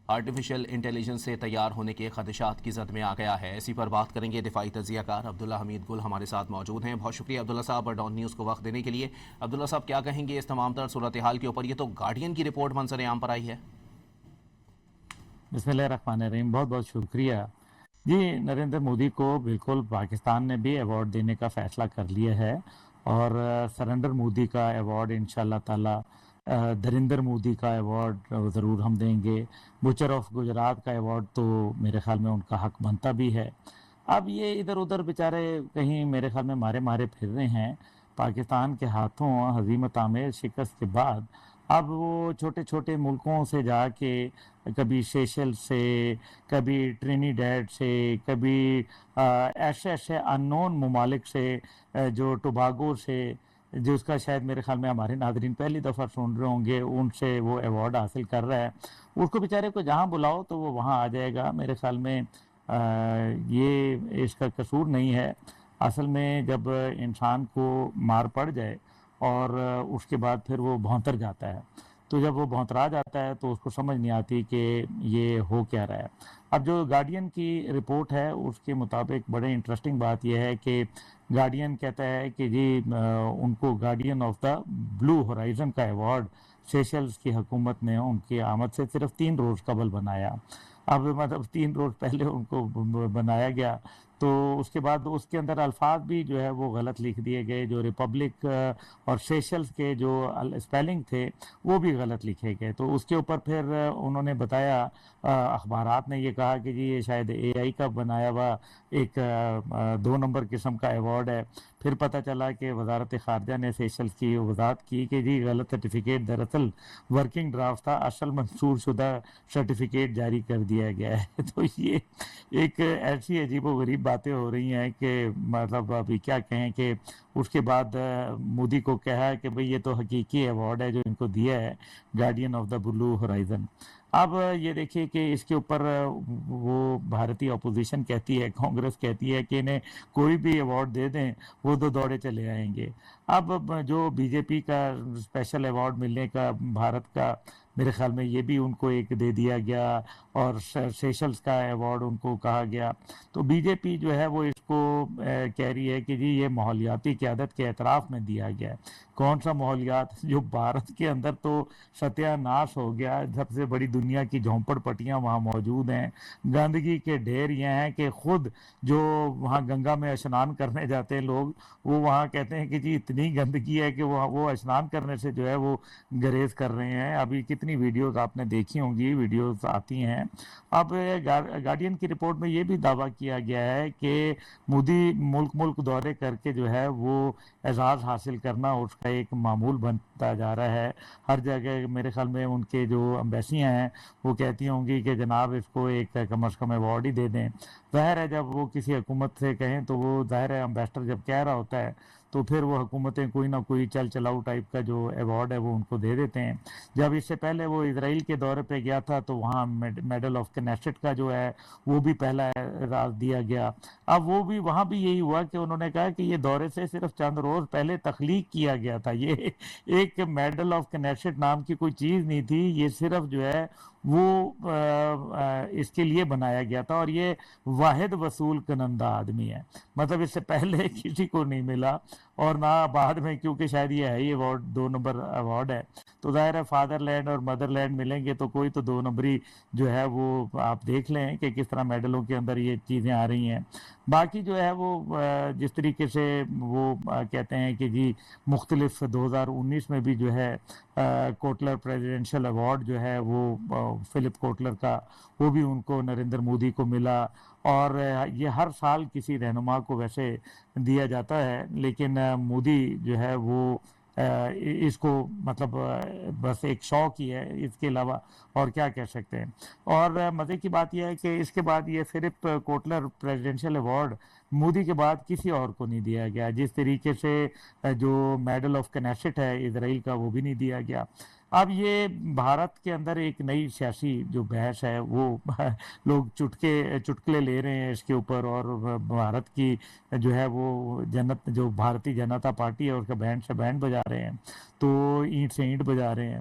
Artificial intelligence سے تیار ہونے کے خدشات کی زد میں آ گیا ہے. اسی پر بات کریں گے. دفاعی تجزیہ کار عبداللہ حمید گل ہمارے ساتھ موجود ہیں. بہت شکریہ عبداللہ صاحب ڈان نیوز کو وقت دینے کے لیے. عبداللہ صاحب کیا کہیں گے اس تمام تر صورتحال کے اوپر؟ یہ تو گارڈین کی رپورٹ منظر عام پر آئی ہے. بسم اللہ الرحمن الرحیم. بہت بہت شکریہ. جی، نریندر مودی کو بالکل پاکستان نے بھی ایوارڈ دینے کا فیصلہ کر لیا ہے، اور سرنڈر مودی کا ایوارڈ انشاءاللہ تعالی، دریندر مودی کا ایوارڈ ضرور ہم دیں گے. بچر آف گجرات کا ایوارڈ تو میرے خیال میں ان کا حق بنتا بھی ہے. اب یہ ادھر ادھر بیچارے کہیں میرے خیال میں مارے پھر رہے ہیں پاکستان کے ہاتھوں ہزیمت آمیز شکست کے بعد. اب وہ چھوٹے چھوٹے ملکوں سے جا کے کبھی سیشل سے، کبھی ٹرینیڈیڈ سے، کبھی ایسے انون ممالک سے، جو ٹوباگو سے، جس کا شاید میرے خیال میں ہمارے ناظرین پہلی دفعہ سن رہے ہوں گے، ان سے وہ ایوارڈ حاصل کر رہا ہے. اس کو بیچارے کو جہاں بلاؤ تو وہ وہاں آ جائے گا. میرے خیال میں یہ اس کا قصور نہیں ہے. اصل میں جب انسان کو مار پڑ جائے اور اس کے بعد پھر وہ بھونتر جاتا ہے، تو جب وہ بھونترا جاتا ہے تو اس کو سمجھ نہیں آتی کہ یہ ہو کیا رہا ہے. اب جو گارڈین کی رپورٹ ہے اس کے مطابق بڑے انٹرسٹنگ بات یہ ہے کہ گارڈین کہتا ہے کہ جی ان کو guardian of the blue horizon کا ایوارڈ سیشلز کی حکومت نے ان کی آمد سے صرف 3 روز قبل بنایا. اب مطلب 3 روز پہلے ان کو بنایا گیا، تو اس کے بعد اس کے اندر الفاظ بھی جو ہے وہ غلط لکھ دیے گئے. جو ریپبلک اور سیشلز کے جو اسپیلنگ تھے وہ بھی غلط لکھے گئے. تو اس کے اوپر پھر انہوں نے بتایا، اخبارات نے یہ کہا کہ جی یہ شاید اے آئی کا بنایا ہوا ایک 2 نمبر قسم کا ایوارڈ ہے. پھر پتہ چلا کہ وزارت خارجہ نے سیشلز کی وضاحت کی کہ جی غلط سرٹیفکیٹ دراصل ورکنگ ڈرافٹ تھا، اصل منظور شدہ سرٹیفکیٹ جاری کر دیا گیا ہے. تو یہ ایک ایسی عجیب و غریب باتیں ہو رہی ہیں کہ مطلب ابھی کیا کہیں. کہ اس کے بعد مودی کو کہا کہ بھئی یہ تو حقیقی ایوارڈ ہے جو ان کو دیا ہے guardian of the blue horizon. اب یہ دیکھیے کہ اس کے اوپر وہ بھارتی اپوزیشن کہتی ہے، کانگریس کہتی ہے کہ انہیں کوئی بھی ایوارڈ دے دیں وہ تو دوڑے چلے آئیں گے. اب جو بی جے پی کا اسپیشل ایوارڈ ملنے کا بھارت کا، میرے خیال میں یہ بھی ان کو ایک دے دیا گیا، اور سیشلز کا ایوارڈ ان کو کہا گیا. تو بی جے پی جو ہے وہ اس کو کہہ رہی ہے کہ جی یہ ماحولیاتی قیادت کے اعتراف میں دیا گیا ہے. کون سا ماحولیات؟ جو بھارت کے اندر تو ستیہ ناش ہو گیا. سب سے بڑی دنیا کی جھونپڑ پٹیاں وہاں موجود ہیں، گندگی کے ڈھیر یہ ہیں کہ خود جو وہاں گنگا میں اشنان کرنے جاتے ہیں لوگ، وہ وہاں کہتے ہیں کہ جی اتنی گندگی ہے کہ وہ اشنان کرنے سے جو ہے وہ گریز کر رہے ہیں. ابھی کتنی ویڈیوز آپ نے دیکھی ہوں گی، ویڈیوز آتی ہیں. اب گارڈین کی رپورٹ میں یہ بھی دعویٰ کیا گیا ہے کہ مودی ملک دورے کر کے جو ہے وہ اعزاز حاصل کرنا اس کا ایک معمول بنتا جا رہا ہے. ہر جگہ میرے خیال میں ان کے جو امبیسیاں ہیں وہ کہتی ہوں گی کہ جناب اس کو ایک کم از کم ایوارڈ ہی دے دیں. ظاہر ہے جب وہ کسی حکومت سے کہیں تو وہ ظاہر ہے امبیسڈر جب کہہ رہا ہوتا ہے تو پھر وہ حکومتیں کوئی نہ کوئی چل چلاؤ ٹائپ کا جو ایوارڈ ہے وہ ان کو دے دیتے ہیں. جب اس سے پہلے وہ اسرائیل کے دورے پہ گیا تھا تو وہاں میڈل آف کنیسٹ کا جو ہے وہ بھی پہلا اعزاز دیا گیا. اب وہ بھی وہاں بھی یہی ہوا کہ انہوں نے کہا کہ یہ دورے سے صرف چند روز پہلے تخلیق کیا گیا تھا. یہ ایک میڈل آف کنیسٹ نام کی کوئی چیز نہیں تھی، یہ صرف جو ہے وہ اس کے لیے بنایا گیا تھا، اور یہ واحد وصول کنندہ آدمی ہے. مطلب اس سے پہلے کسی کو نہیں ملا اور نہ بعد میں، کیونکہ شاید یہ ہے ہی ایوارڈ 2 نمبر ایوارڈ ہے. تو ظاہر ہے فادر لینڈ اور مدر لینڈ ملیں گے تو کوئی تو 2 نمبری جو ہے وہ آپ دیکھ لیں کہ کس طرح میڈلوں کے اندر یہ چیزیں آ رہی ہیں. باقی جو ہے وہ جس طریقے سے وہ کہتے ہیں کہ جی مختلف 2019 میں بھی جو ہے کوٹلر پریزیڈنشل ایوارڈ جو ہے وہ فلپ کوٹلر کا، وہ بھی ان کو نریندر مودی کو ملا. اور یہ ہر سال کسی رہنما کو ویسے دیا جاتا ہے، لیکن مودی جو ہے وہ اس کو مطلب بس ایک شوق ہی ہے، اس کے علاوہ اور کیا کہہ سکتے ہیں. اور مزے کی بات یہ ہے کہ اس کے بعد یہ فلپ کوٹلر پریزیڈنشل ایوارڈ مودی کے بعد کسی اور کو نہیں دیا گیا. جس طریقے سے جو میڈل آف کنیسٹ ہے اسرائیل کا وہ بھی نہیں دیا گیا. اب یہ بھارت کے اندر ایک نئی سیاسی جو بحث ہے وہ لوگ چٹکلے لے رہے ہیں اس کے اوپر، اور بھارت کی جو ہے وہ جو بھارتی جنتا پارٹی ہے اس کا بینڈ سے بینڈ بجا رہے ہیں، تو اینٹ سے اینٹ بجا رہے ہیں.